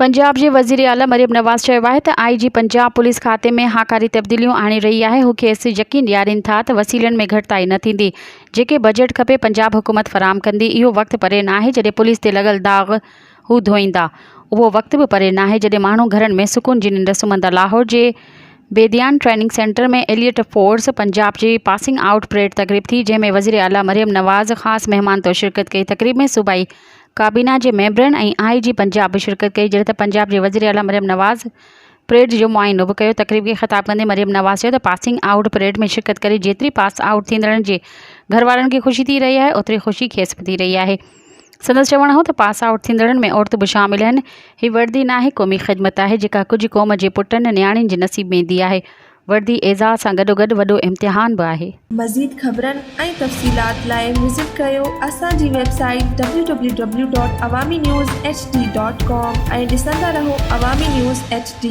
पंजाब जे वज़ीर आला मरियम नवाज़ चयो आहे त IG पंजाब पुलिस खाते में हाकारी तब्दीलियूं आणे रही आहे। हू खेसि यकीन ॾियारीनि था त वसीलनि में घटिताई न थींदी। जेके बजट खपे पंजाब हुकूमत फ़राहम कंदी। इहो वक़्तु परे नाहे जॾहिं पुलिस ते लॻल दाग़ हू धोईंदा। उहो वक़्तु बि परे नाहे जॾहिं माण्हू घरनि में सुकून जी निंड सुम्हंदा। लाहौर जे बेदियान ट्रेनिंग सेंटर में एलियट फोर्स पंजाब जी पासिंग आउट परेड तक़रीब थी, जंहिंमें वज़ीर आला मरियम नवाज़ ख़ासि महिमान तौरु शिरकत कई। तक़रीब में सूबाई काबीना जे मेंबरनि ऐं IG पंजाब बि शिरकत कई। जॾहिं त पंजाब जे वज़ीर आला मरियम नवाज़ परेड जो मुआइनो बि कयो। तक़रीब खे ख़िताब कंदे मरियम नवाज़ चयो त पासिंग आउट परेड में शिरकत करे जेतिरी पास आउट थींदड़नि जे घरवारनि खे ख़ुशी थी रही आहे, ओतिरी ख़ुशी खेसि बि थी रही आहे। संदसि चवणु हो त पास आउट थींदड़नि में औरतूं बि शामिल आहिनि। हीअ वर्दी नाहे, क़ौमी ख़िदमत आहे जेका कुझु क़ौम जे पुटनि न्याणियुनि जे नसीब में ईंदी आहे। वर्दी एज़ाज़ सां गॾोगॾु वॾो इम्तिहान बि आहे। मज़ीद ख़बरनि ऐं तफ़सीलात लाइ विज़िट कयो असांजी वेबसाइट www.awamiNewsHD.com ऐं ॾिसंदा रहो अवामी न्यूज़ HD।